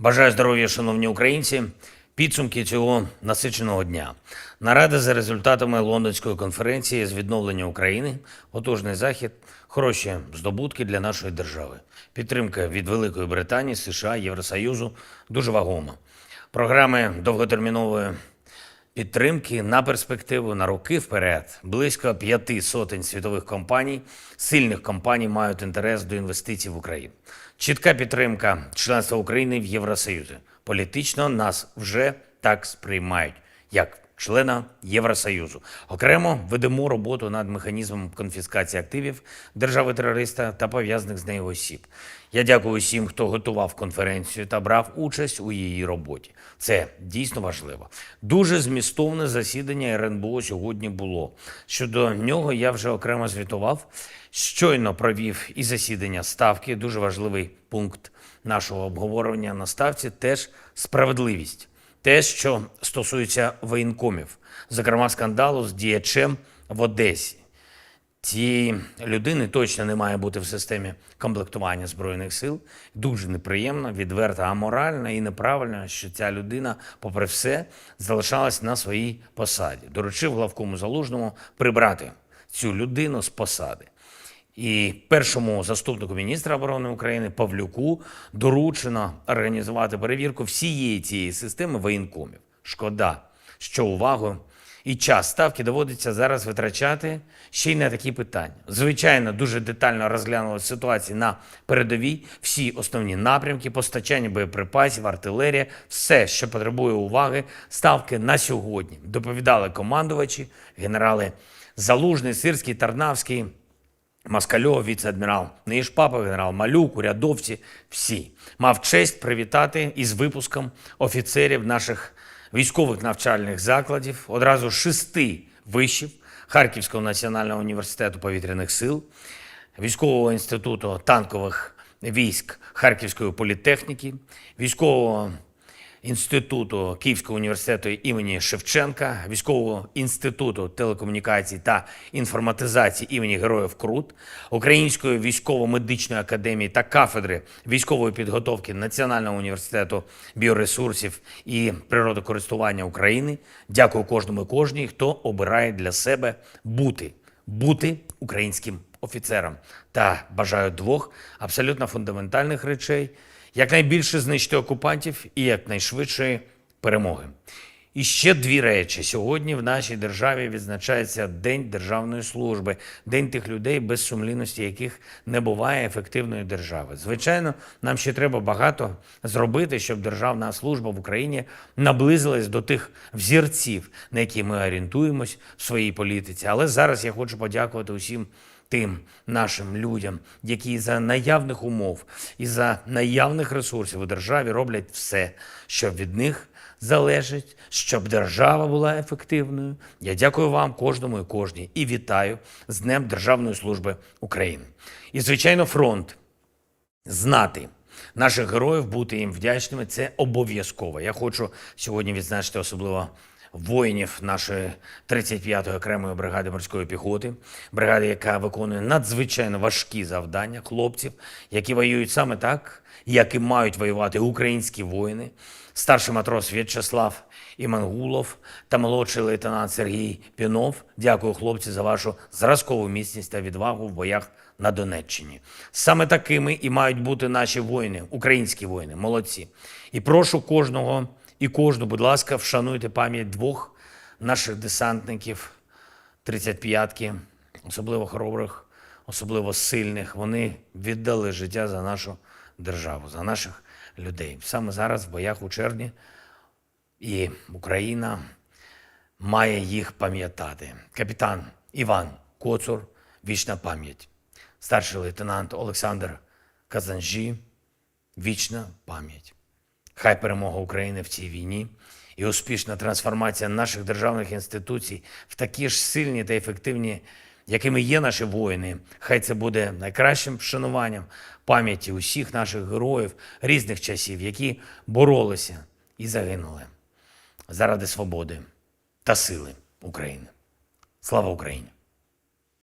Бажаю здоров'я, шановні українці. Підсумки цього насиченого дня. Нарада за результатами Лондонської конференції з відновлення України, потужний захід, хороші здобутки для нашої держави. Підтримка від Великої Британії, США, Євросоюзу дуже вагома. Програми довготермінової підтримки на перспективу, на роки вперед. Близько 5 сотень світових компаній, сильних компаній мають інтерес до інвестицій в Україну. Чітка підтримка членства України в Євросоюзі. Політично нас вже так сприймають, як члена Євросоюзу. Окремо ведемо роботу над механізмом конфіскації активів держави-терориста та пов'язаних з нею осіб. Я дякую усім, хто готував конференцію та брав участь у її роботі. Це дійсно важливо. Дуже змістовне засідання РНБО сьогодні було. Щодо нього я вже окремо звітував. Щойно провів і засідання Ставки. Дуже важливий пункт нашого обговорення на Ставці – теж справедливість. Те, що стосується воєнкомів, зокрема скандалу з діячем в Одесі. Цієї людини точно не має бути в системі комплектування Збройних сил. Дуже неприємно, відверто аморально і неправильно, що ця людина, попри все, залишалась на своїй посаді. Доручив главкому Залужному прибрати цю людину з посади. І першому заступнику міністра оборони України Павлюку доручено організувати перевірку всієї цієї системи воєнкомів. Шкода, що увагу і час Ставки доводиться зараз витрачати ще й на такі питання. Звичайно, дуже детально розглянули ситуацію на передовій, всі основні напрямки, постачання боєприпасів, артилерія, все, що потребує уваги Ставки на сьогодні. Доповідали командувачі, генерали Залужний, Сирський, Тарнавський, Москальов, віце-адмірал Неїшпапов, генерал Малюк, урядовці – всі. Мав честь привітати із випуском офіцерів наших військових навчальних закладів, одразу 6 вишів Харківського національного університету повітряних сил, Військового інституту танкових військ Харківської політехніки, Військового інституту Київського університету імені Шевченка, Військового інституту телекомунікацій та інформатизації імені Героїв Крут, Української військово-медичної академії та кафедри військової підготовки Національного університету біоресурсів і природокористування України. Дякую кожному і кожній, хто обирає для себе бути українським офіцером. Та бажаю 2 абсолютно фундаментальних речей: якнайбільше знищити окупантів і якнайшвидшої перемоги. І ще 2 речі. Сьогодні в нашій державі відзначається День державної служби, день тих людей, без сумлінності яких не буває ефективної держави. Звичайно, нам ще треба багато зробити, щоб державна служба в Україні наблизилась до тих взірців, на які ми орієнтуємось в своїй політиці. Але зараз я хочу подякувати усім тим нашим людям, які за наявних умов і за наявних ресурсів у державі роблять все, що від них залежить, щоб держава була ефективною. Я дякую вам, кожному і кожній, і вітаю з Днем Державної служби України. І, звичайно, фронт. Знати наших героїв, бути їм вдячними – це обов'язково. Я хочу сьогодні відзначити особливо воїнів нашої 35-ї окремої бригади морської піхоти, бригади, яка виконує надзвичайно важкі завдання, хлопців, які воюють саме так, як і мають воювати українські воїни, старший матрос В'ячеслав Імангулов та молодший лейтенант Сергій Пінов. Дякую, хлопці, за вашу зразкову міцність та відвагу в боях на Донеччині. Саме такими і мають бути наші воїни, українські воїни, молодці. І прошу кожного і кожну, будь ласка, вшануйте пам'ять 2 наших десантників 35-ки, особливо хоробрих, особливо сильних. Вони віддали життя за нашу державу, за наших людей. Саме зараз в боях у червні і Україна має їх пам'ятати. Капітан Іван Коцур, вічна пам'ять. Старший лейтенант Олександр Казанжі, вічна пам'ять. Хай перемога України в цій війні і успішна трансформація наших державних інституцій в такі ж сильні та ефективні, якими є наші воїни. Хай це буде найкращим вшануванням пам'яті усіх наших героїв різних часів, які боролися і загинули заради свободи та сили України. Слава Україні!